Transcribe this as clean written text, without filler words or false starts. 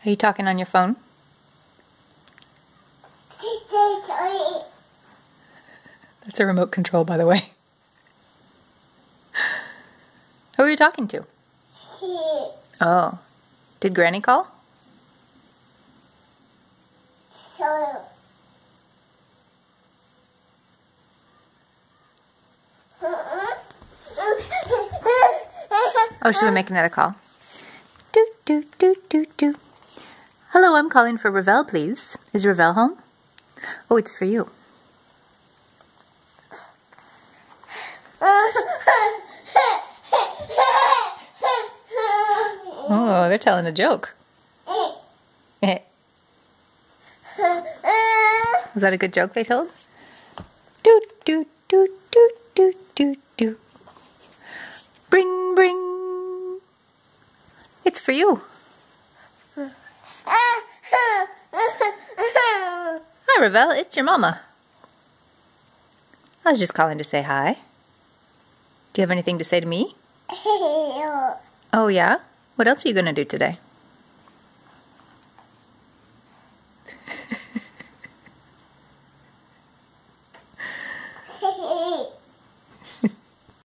Are you talking on your phone? That's a remote control, by the way. Who are you talking to? Oh. Did Granny call? Oh, should we make another call? Do, do, do, do, do. Hello, I'm calling for Ravel, please. Is Ravel home? Oh, it's for you. Oh, they're telling a joke. Was that a good joke they told? Do, do, do, do, do, do, do. Bring, bring. It's for you. Hi, Ravel. It's your mama. I was just calling to say hi. Do you have anything to say to me? Oh, yeah? What else are you going to do today?